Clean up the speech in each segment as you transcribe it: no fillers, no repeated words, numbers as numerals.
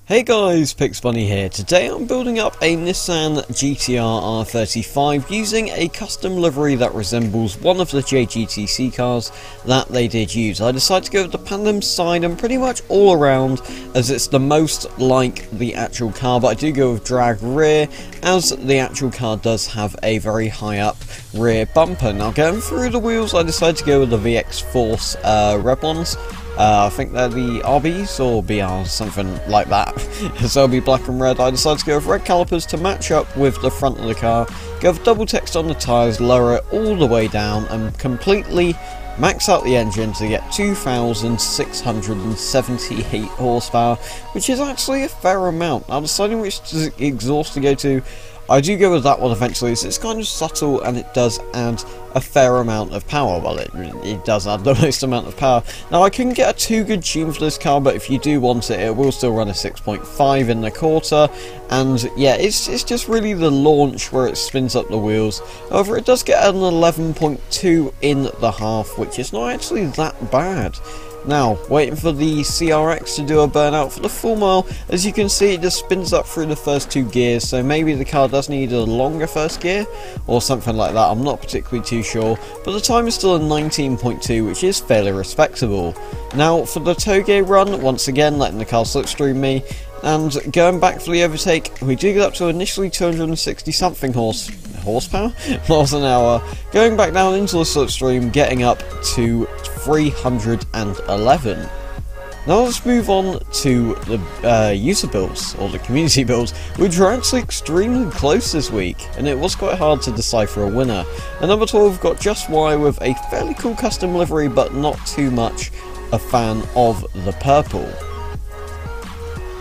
Hey guys, PixBunny here. Today I'm building up a Nissan GTR R35 using a custom livery that resembles one of the JGTC cars that they did use. I decided to go with the Pandem side and pretty much all around as it's the most like the actual car, but I do go with drag rear as the actual car does have a very high up rear bumper. Now going through the wheels, I decided to go with the VX Force red ones. I think they're the RBs or BRs, something like that. So they'll be black and red. I decided to go with red calipers to match up with the front of the car, go with double text on the tyres, lower it all the way down and completely max out the engine to get 2,678 horsepower, which is actually a fair amount. Now deciding which exhaust to go to, I do go with that one eventually, so it's kind of subtle and it does add a fair amount of power. Well, it does add the most amount of power. Now, I couldn't get a too good tune for this car, but if you do want it, it will still run a 6.5 in the quarter. And yeah, it's just really the launch where it spins up the wheels. However, it does get an 11.2 in the half, which is not actually that bad. Now, waiting for the CRX to do a burnout for the full mile. As you can see, it just spins up through the first two gears, so maybe the car does need a longer first gear, or something like that. I'm not particularly too sure, but the time is still a 19.2, which is fairly respectable. Now, for the toge run, once again, letting the car slipstream me, and going back for the overtake, we do get up to initially 260 something horsepower? Miles an hour, going back down into the slipstream, getting up to 311. Now let's move on to the user builds, or the community builds, which were actually extremely close this week, and it was quite hard to decipher a winner. At number 12 we've got Just Y with a fairly cool custom livery, but not too much a fan of the purple.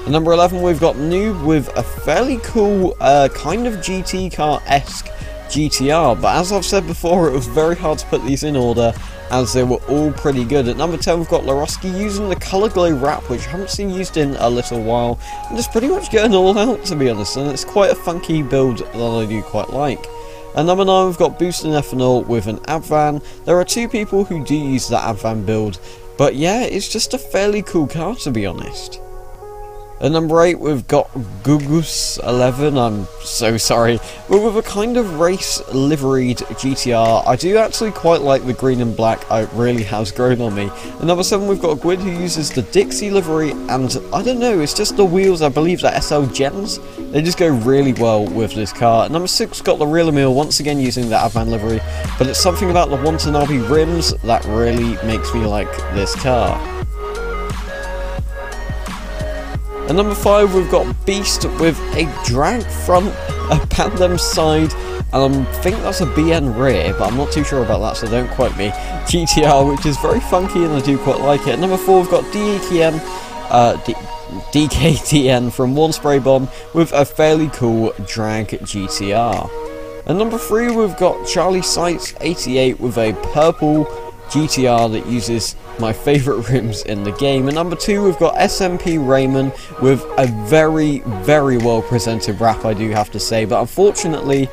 At number 11 we've got Noob with a fairly cool kind of GT car-esque GTR, but as I've said before, it was very hard to put these in order as they were all pretty good. At number 10 we've got LORESKE using the Colour Glow wrap, which I haven't seen used in a little while, and just pretty much going all out, to be honest, and it's quite a funky build that I do quite like. At number 9 we've got BOOSTANDETHANOL with an Advan. There are two people who do use that Advan build, but yeah, it's just a fairly cool car, to be honest. At number 8 we've got GWYD, I'm so sorry, but with a kind of race liveried GTR. I do actually quite like the green and black, it really has grown on me. At number 7 we've got GWYD who uses the Dixie livery, and I don't know, it's just the wheels, I believe they're SL Gens, they just go really well with this car. At number 6 we've got the real EMILE, once again using the Advan livery, but it's something about the Watanabe rims that really makes me like this car. At number 5 we've got Beast with a drag front, a Pandem side, and I think that's a BN rear, but I'm not too sure about that, so don't quote me. GTR, which is very funky and I do quite like it. At number 4 we've got DKTN from One Spray Bomb with a fairly cool drag GTR. At number 3 we've got Charlie Sites 88 with a purple GTR that uses my favourite rims in the game. At number 2 we've got SMP Raymond with a very well presented wrap, I do have to say, but unfortunately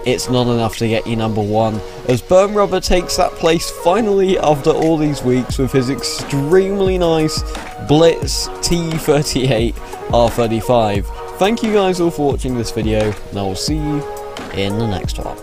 it's not enough to get you number 1, as Burn Rubber takes that place finally after all these weeks with his extremely nice Blitz T38 R35. Thank you guys all for watching this video, and I will see you in the next one.